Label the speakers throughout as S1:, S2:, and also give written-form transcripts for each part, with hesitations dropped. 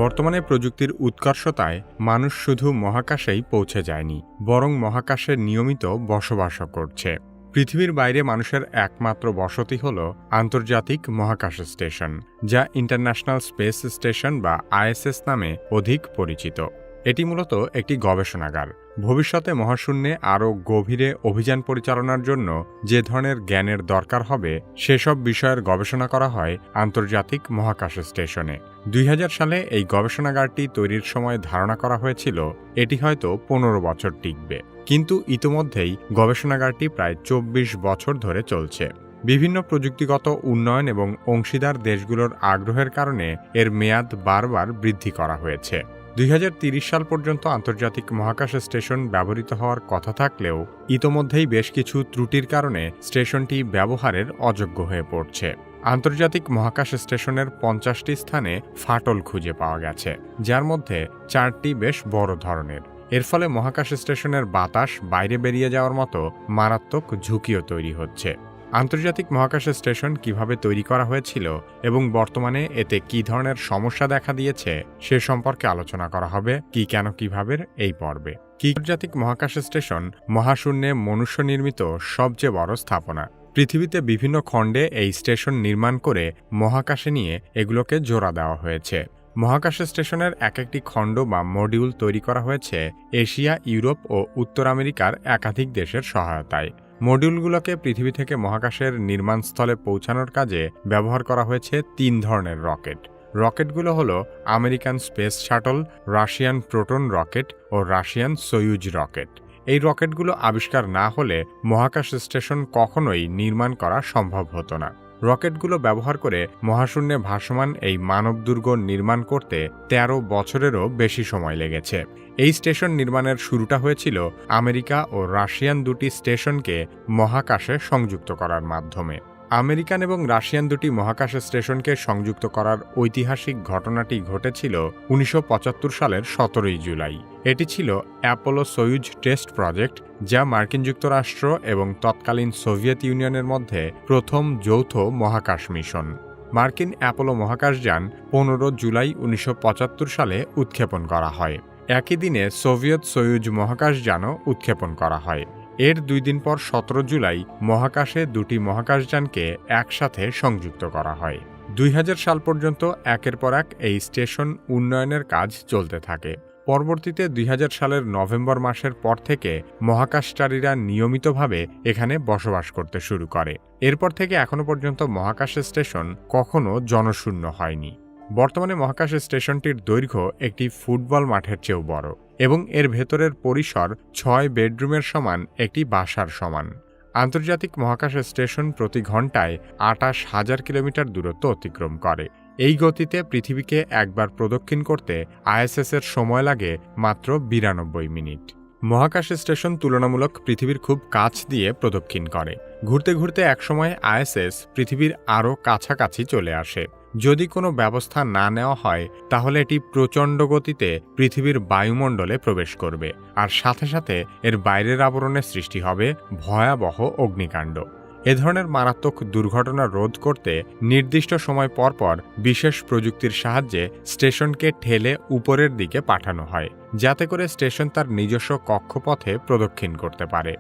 S1: বর্তমানে প্রযুক্তির উৎকর্ষতায় মানুষ শুধু মহাকাশেই পৌঁছে যায়নি, বরং মহাকাশে নিয়মিত বসবাসও করছে। পৃথিবীর বাইরে মানুষের একমাত্র বসতি হল আন্তর্জাতিক মহাকাশ স্টেশন, যা ইন্টারন্যাশনাল স্পেস স্টেশন বা আইএসএস নামে অধিক পরিচিত। এটি মূলত একটি গবেষণাগার। ভবিষ্যতে মহাশূন্যে আরও গভীরে অভিযান পরিচালনার জন্য যে ধরনের জ্ঞানের দরকার হবে সেসব বিষয়ের গবেষণা করা হয় আন্তর্জাতিক মহাকাশ স্টেশনে। 2000 সালে এই গবেষণাগারটি তৈরির সময় ধারণা করা হয়েছিল এটি হয়তো 15 বছর টিকবে, কিন্তু ইতোমধ্যেই গবেষণাগারটি প্রায় 24 বছর ধরে চলছে। বিভিন্ন প্রযুক্তিগত উন্নয়ন এবং অংশীদার দেশগুলোর আগ্রহের কারণে এর মেয়াদ বারবার বৃদ্ধি করা হয়েছে। 2030 সাল পর্যন্ত আন্তর্জাতিক মহাকাশ স্টেশন ব্যবহৃত হওয়ার কথা থাকলেও ইতোমধ্যেই বেশ কিছু ত্রুটির কারণে স্টেশনটি ব্যবহারের অযোগ্য হয়ে পড়ছে। আন্তর্জাতিক মহাকাশ স্টেশনের 50টি স্থানে ফাটল খুঁজে পাওয়া গেছে, যার মধ্যে 4টি বেশ বড় ধরনের। এর ফলে মহাকাশ স্টেশনের বাতাস বাইরে বেরিয়ে যাওয়ার মতো মারাত্মক ঝুঁকিও তৈরি হচ্ছে। আন্তর্জাতিক মহাকাশ স্টেশন কিভাবে তৈরি করা হয়েছিল এবং বর্তমানে এতে কী ধরনের সমস্যা দেখা দিয়েছে সে সম্পর্কে আলোচনা করা হবে কেন কিভাবে এই পর্বে। আন্তর্জাতিক মহাকাশ স্টেশন মহাশূন্যে মনুষ্য নির্মিত সবচেয়ে বড় স্থাপনা। পৃথিবীতে বিভিন্ন খণ্ডে এই স্টেশন নির্মাণ করে মহাকাশে নিয়ে এগুলোকে জোড়া দেওয়া হয়েছে। মহাকাশ স্টেশনের এক একটি খণ্ড বা মডিউল তৈরি করা হয়েছে এশিয়া, ইউরোপ ও উত্তর আমেরিকার একাধিক দেশের সহায়তায়। মডিউলগুলোকে পৃথিবী থেকে মহাকাশের নির্মাণস্থলে পৌঁছানোর কাজে ব্যবহার করা হয়েছে 3 ধরনের রকেট। রকেটগুলো হলো American space shuttle, Russian proton rocket ও রাশিয়ান সোয়ুজ রকেট। এই রকেটগুলো আবিষ্কার না হলে মহাকাশ স্টেশন কখনোই নির্মাণ করা সম্ভব হতো না। রকেটগুলো ব্যবহার করে মহাশূন্যে ভাসমান এই মানবদুর্গ নির্মাণ করতে 13 বছরেরও বেশি সময় লেগেছে। এই স্টেশন নির্মাণের শুরুটা হয়েছিল আমেরিকা ও রাশিয়ান দুটি স্টেশনকে মহাকাশে সংযুক্ত করার মাধ্যমে। আমেরিকান এবং রাশিয়ান দুটি মহাকাশ স্টেশনকে সংযুক্ত করার ঐতিহাসিক ঘটনাটি ঘটেছিল 1975 সালের 17 জুলাই। এটি ছিল অ্যাপোলো সোয়ুজ টেস্ট প্রজেক্ট, যা মার্কিন যুক্তরাষ্ট্র এবং তৎকালীন সোভিয়েত ইউনিয়নের মধ্যে প্রথম যৌথ মহাকাশ মিশন। মার্কিন অ্যাপোলো মহাকাশযান 15 জুলাই 1975 সালে উৎক্ষেপণ করা হয়। একই দিনে সোভিয়েত সোয়ুজ মহাকাশযানও উৎক্ষেপণ করা হয়। এর 2 দিন পর 17 জুলাই মহাকাশে দুটি মহাকাশযানকে একসাথে সংযুক্ত করা হয়। 2000 সাল পর্যন্ত একের পর এক এই স্টেশন উন্নয়নের কাজ চলতে থাকে। পরবর্তীতে 2000 সালের নভেম্বর মাসের পর থেকে মহাকাশচারীরা নিয়মিতভাবে এখানে বসবাস করতে শুরু করে। এরপর থেকে এখনো পর্যন্ত মহাকাশ স্টেশন কখনো জনশূন্য হয়নি। বর্তমানে মহাকাশ স্টেশনটির দৈর্ঘ্য একটি ফুটবল মাঠের চেয়েও বড় এবং এর ভেতরের পরিসর 6 বেডরুমের সমান একটি বাসার সমান। আন্তর্জাতিক মহাকাশ স্টেশন প্রতি ঘন্টায় 28,000 কিলোমিটার দূরত্ব অতিক্রম করে। এই গতিতে পৃথিবীকে একবার প্রদক্ষিণ করতে আইএসএস-এর সময় লাগে মাত্র 92 মিনিট। মহাকাশ স্টেশন তুলনামূলক পৃথিবীর খুব কাছ দিয়ে প্রদক্ষিণ করে। ঘুরতে ঘুরতে একসময় আইএসএস পৃথিবীর আরও কাছাকাছি চলে আসে। যদি কোনো ব্যবস্থা না নেওয়া হয় তাহলে এটি প্রচণ্ড গতিতে পৃথিবীর বায়ুমণ্ডলে প্রবেশ করবে, আর সাথে সাথে এর বাইরের আবরণে সৃষ্টি হবে ভয়াবহ অগ্নিকাণ্ড। এ ধরনের মারাত্মক দুর্ঘটনা রোধ করতে নির্দিষ্ট সময় পর পর বিশেষ প্রযুক্তির সাহায্যে স্টেশনকে ঠেলে উপরের দিকে পাঠানো হয়, যাতে করে স্টেশন তার নিজস্ব কক্ষপথে প্রদক্ষিণ করতে পারে।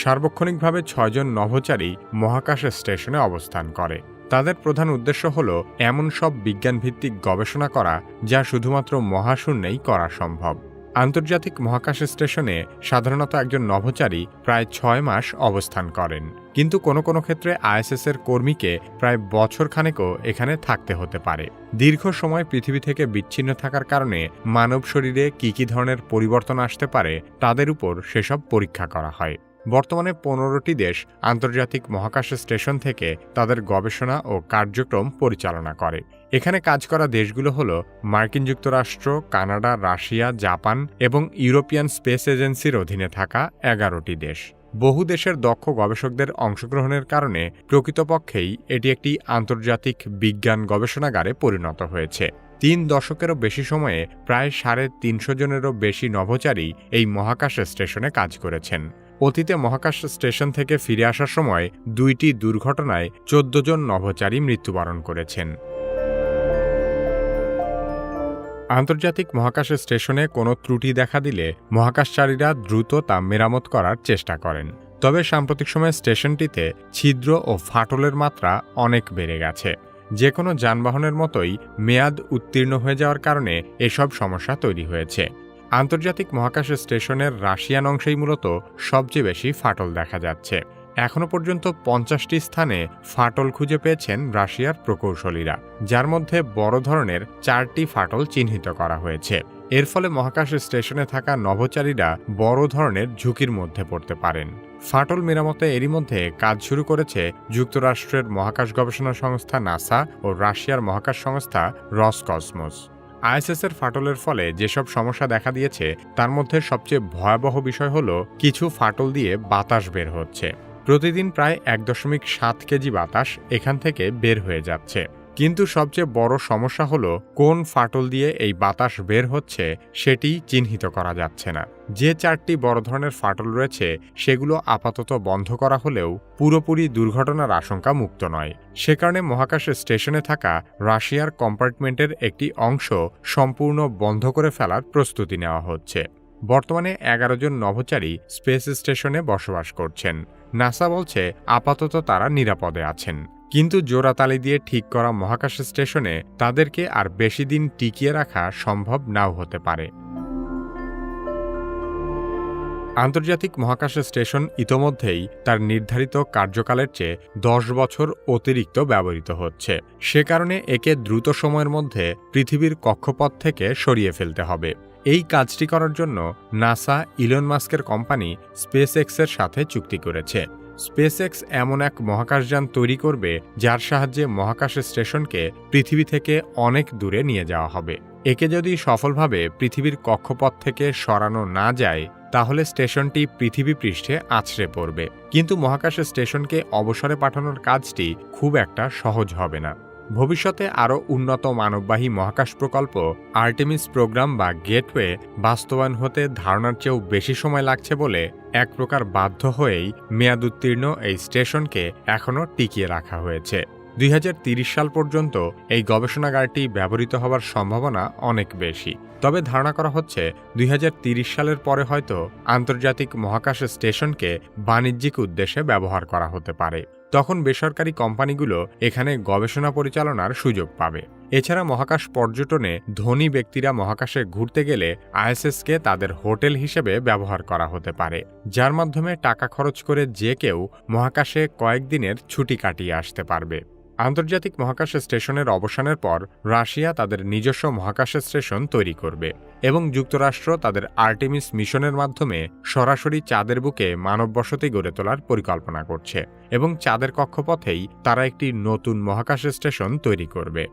S1: সার্বক্ষণিকভাবে 6 জন নভোচারী মহাকাশ স্টেশনে অবস্থান করে। তাদের প্রধান উদ্দেশ্য হল এমন সব বিজ্ঞানভিত্তিক গবেষণা করা যা শুধুমাত্র মহাশূন্যেই করা সম্ভব। আন্তর্জাতিক মহাকাশ স্টেশনে সাধারণত একজন নভোচারী প্রায় 6 মাস অবস্থান করেন, কিন্তু কোনো কোনো ক্ষেত্রে আইএসএস-এর কর্মীকে প্রায় বছরখানেকও এখানে থাকতে হতে পারে। দীর্ঘ সময় পৃথিবী থেকে বিচ্ছিন্ন থাকার কারণে মানব শরীরে কী ধরনের পরিবর্তন আসতে পারে তাদের উপর সেসব পরীক্ষা করা হয়। বর্তমানে 15টি দেশ আন্তর্জাতিক মহাকাশ স্টেশন থেকে তাদের গবেষণা ও কার্যক্রম পরিচালনা করে। এখানে কাজ করা দেশগুলো হল মার্কিন যুক্তরাষ্ট্র, কানাডা, রাশিয়া, জাপান এবং ইউরোপিয়ান স্পেস এজেন্সির অধীনে থাকা 11টি দেশ। বহু দেশের দক্ষ গবেষকদের অংশগ্রহণের কারণে প্রকৃতপক্ষেই এটি একটি আন্তর্জাতিক বিজ্ঞান গবেষণাগারে পরিণত হয়েছে। 3 দশকেরও বেশি সময়ে প্রায় 350 জনেরও বেশি নভোচারী এই মহাকাশ স্টেশনে কাজ করেছেন। অতীতে মহাকাশ স্টেশন থেকে ফিরে আসার সময় 2টি দুর্ঘটনায় 14 জন নভোচারী মৃত্যুবরণ করেছেন। আন্তর্জাতিক মহাকাশ স্টেশনে কোনো ত্রুটি দেখা দিলে মহাকাশচারীরা দ্রুত তা মেরামত করার চেষ্টা করেন। তবে সাম্প্রতিক সময়ে স্টেশনটিতে ছিদ্র ও ফাটলের মাত্রা অনেক বেড়ে গেছে। যে কোনো যানবাহনের মতোই মেয়াদ উত্তীর্ণ হয়ে যাওয়ার কারণে এসব সমস্যা তৈরি হয়েছে। আন্তর্জাতিক মহাকাশ স্টেশনের রাশিয়ান অংশেই মূলত সবচেয়ে বেশি ফাটল দেখা যাচ্ছে। এখনও পর্যন্ত 50টি স্থানে ফাটল খুঁজে পেয়েছেন রাশিয়ার প্রকৌশলীরা, যার মধ্যে বড় ধরনের 4টি ফাটল চিহ্নিত করা হয়েছে। এর ফলে মহাকাশ স্টেশনে থাকা নভোচারীরা বড় ধরনের ঝুঁকির মধ্যে পড়তে পারেন। ফাটল মেরামতে এরই মধ্যে কাজ শুরু করেছে যুক্তরাষ্ট্রের মহাকাশ গবেষণা সংস্থা নাসা ও রাশিয়ার মহাকাশ সংস্থা রসকসমস। আইএসএসের ফাটলের ফলে যেসব সমস্যা দেখা দিয়েছে তার মধ্যে সবচেয়ে ভয়াবহ বিষয় হলো কিছু ফাটল দিয়ে বাতাস বের হচ্ছে। প্রতিদিন প্রায় 1.7 কেজি বাতাস এখান থেকে বের হয়ে যাচ্ছে। কিন্তু সবচেয়ে বড় সমস্যা হলো কোন ফাটল দিয়ে এই বাতাস বের হচ্ছে সেটি চিহ্নিত করা যাচ্ছে না। যে 4টি বড় ধরনের ফাটল রয়েছে সেগুলো আপাতত বন্ধ করা হলেও পুরোপুরি দুর্ঘটনার আশঙ্কা মুক্ত নয়। সে কারণে মহাকাশ স্টেশনে থাকা রাশিয়ার কম্পার্টমেন্টের একটি অংশ সম্পূর্ণ বন্ধ করে ফেলার প্রস্তুতি নেওয়া হচ্ছে। বর্তমানে 11 জন নভোচারী স্পেস স্টেশনে বসবাস করছেন। নাসা বলছে আপাতত তারা নিরাপদে আছেন, কিন্তু জোড়াতালি দিয়ে ঠিক করা মহাকাশ স্টেশনে তাদেরকে আর বেশি দিন টিকিয়ে রাখা সম্ভব নাও হতে পারে। আন্তর্জাতিক মহাকাশ স্টেশন ইতোমধ্যেই তার নির্ধারিত কার্যকালের চেয়ে 10 বছর অতিরিক্ত ব্যবহৃত হচ্ছে। সে কারণে একে দ্রুত সময়ের মধ্যে পৃথিবীর কক্ষপথ থেকে সরিয়ে ফেলতে হবে। এই কাজটি করার জন্য নাসা ইলন মাস্কের কোম্পানি স্পেসএক্সের সাথে চুক্তি করেছে। স্পেসএক্স এমন এক মহাকাশযান তৈরি করবে যার সাহায্যে মহাকাশ স্টেশনকে পৃথিবী থেকে অনেক দূরে নিয়ে যাওয়া হবে। একে যদি সফলভাবে পৃথিবীর কক্ষপথ থেকে সরানো না যায় তাহলে স্টেশনটি পৃথিবী পৃষ্ঠে আছড়ে পড়বে। কিন্তু মহাকাশ স্টেশনকে অবসরে পাঠানোর কাজটি খুব একটা সহজ হবে না। ভবিষ্যতে আরও উন্নত মানববাহী মহাকাশ প্রকল্প আর্টেমিস প্রোগ্রাম বা গেটওয়ে বাস্তবায়ন হতে ধারণার চেয়েও বেশি সময় লাগছে বলে এক প্রকার বাধ্য হয়েই মেয়াদোত্তীর্ণ এই স্টেশনকে এখনও টিকিয়ে রাখা হয়েছে। 2030 সাল পর্যন্ত এই গবেষণাগারটি ব্যবহৃত হওয়ার সম্ভাবনা অনেক বেশি। তবে ধারণা করা হচ্ছে 2030 সালের পরে হয়তো আন্তর্জাতিক মহাকাশ স্টেশনকে বাণিজ্যিক উদ্দেশ্যে ব্যবহার করা হতে পারে। তখন বেসরকারি কোম্পানিগুলো এখানে গবেষণা পরিচালনার সুযোগ পাবে। এছাড়া মহাকাশ পর্যটনে ধনী ব্যক্তিরা মহাকাশে ঘুরতে গেলে আইএসএসকে তাদের হোটেল হিসেবে ব্যবহার করা হতে পারে, যার মাধ্যমে টাকা খরচ করে যে কেউ মহাকাশে কয়েকদিনের ছুটি কাটিয়ে আসতে পারবে। আন্তর্জাতিক মহাকাশ স্টেশনের অবসানের পর রাশিয়া তাদের নিজস্ব মহাকাশ স্টেশন তৈরি করবে এবং যুক্তরাষ্ট্র তাদের আর্টেমিস মিশনের মাধ্যমে সরাসরি চাঁদের বুকে মানব বসতি গড়ে তোলার পরিকল্পনা করছে এবং চাঁদের কক্ষপথেই তারা একটি নতুন মহাকাশ স্টেশন তৈরি করবে।